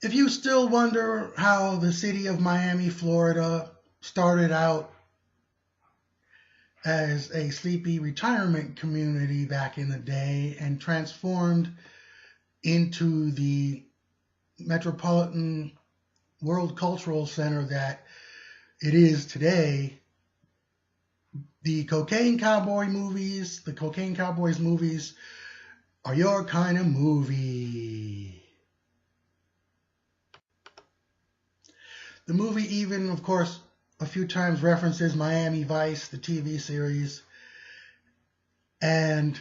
If you still wonder how the city of Miami, Florida started out as a sleepy retirement community back in the day and transformed into the metropolitan world cultural center that it is today, the Cocaine Cowboys movies are your kind of movie. The movie even, of course, a few times references Miami Vice, the TV series, and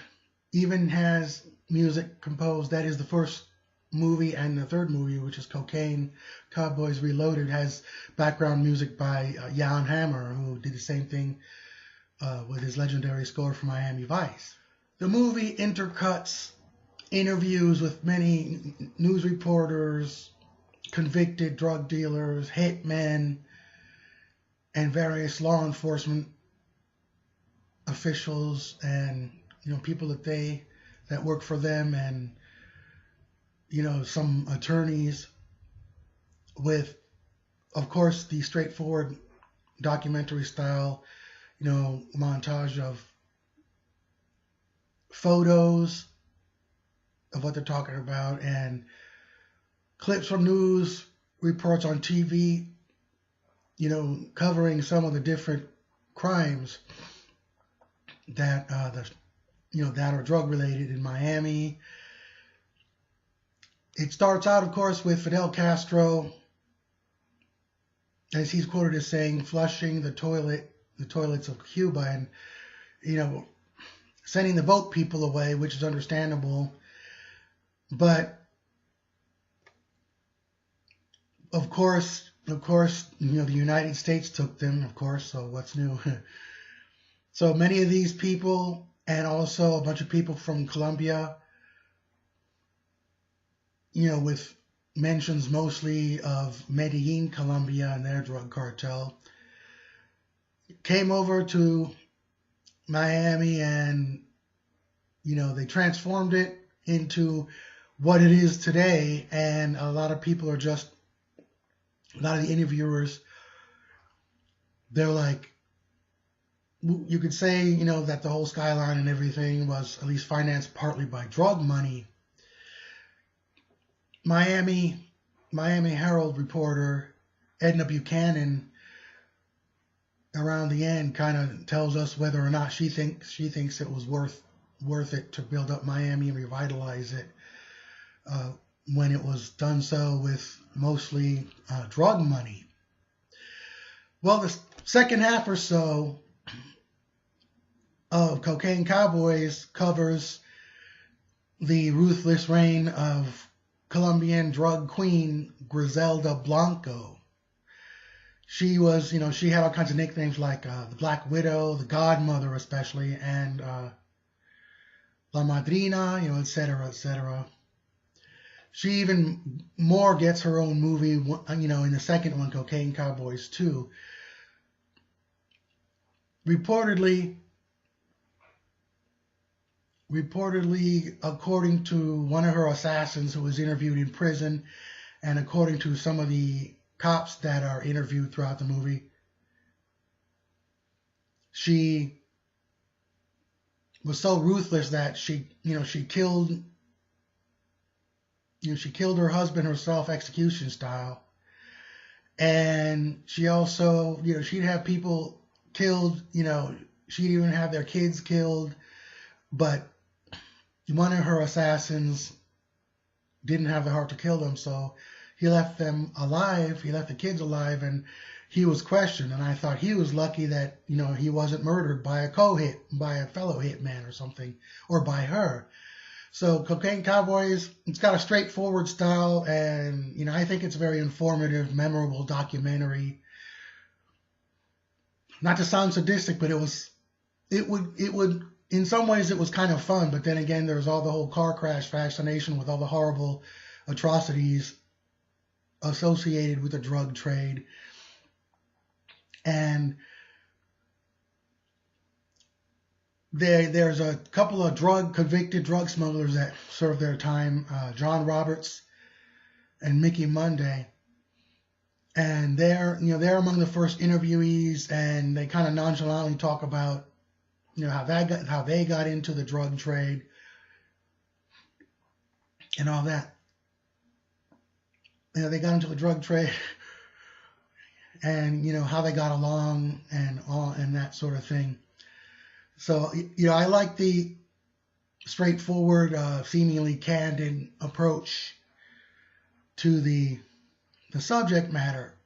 even has music composed. That is the first movie, and the third movie, which is Cocaine Cowboys Reloaded, has background music by Jan Hammer, who did the same thing with his legendary score for Miami Vice. The movie intercuts interviews with many news reporters, convicted drug dealers, hitmen, and various law enforcement officials, and people that work for them, and some attorneys, with, of course, the straightforward documentary style, montage of photos of what they're talking about and clips from news reports on TV, covering some of the different crimes that that are drug related in Miami. It starts out, of course, with Fidel Castro, as he's quoted as saying, flushing the toilets of Cuba, and sending the boat people away, which is understandable. But of course, the United States took them, of course, so what's new? So many of these people, and also a bunch of people from Colombia, with mentions mostly of Medellin, Colombia, and their drug cartel, came over to Miami, and they transformed it into what it is today. And a lot of people are just, a lot of the interviewers, they're like, you could say, that the whole skyline and everything was at least financed partly by drug money. Miami Herald reporter Edna Buchanan, around the end, kind of tells us whether or not she thinks it was worth it to build up Miami and revitalize it, when it was done so with mostly drug money. Well, the second half or so of Cocaine Cowboys covers the ruthless reign of Colombian drug queen Griselda Blanco. She was, she had all kinds of nicknames like the Black Widow, the Godmother especially, and La Madrina, etc., etc. She even more gets her own movie, in the second one, Cocaine Cowboys 2. Reportedly, according to one of her assassins who was interviewed in prison, and according to some of the cops that are interviewed throughout the movie, she was so ruthless that she killed her husband herself, execution style. And she also, she'd have people killed, she'd even have their kids killed, but one of her assassins didn't have the heart to kill them, so he left them alive. He left the kids alive, and he was questioned. And I thought he was lucky that he wasn't murdered by a fellow hitman or something, or by her. So Cocaine Cowboys, it's got a straightforward style, and I think it's a very informative, memorable documentary. Not to sound sadistic, but it would. In some ways, it was kind of fun, but then again, there's all the whole car crash fascination with all the horrible atrocities associated with the drug trade. And there's a couple of convicted drug smugglers that served their time. John Roberts, and Mickey Monday. And they're among the first interviewees, and they kind of nonchalantly talk about, how they got into the drug trade and all that. They got into the drug trade and, how they got along and that sort of thing. So, I like the straightforward, seemingly candid approach to the subject matter.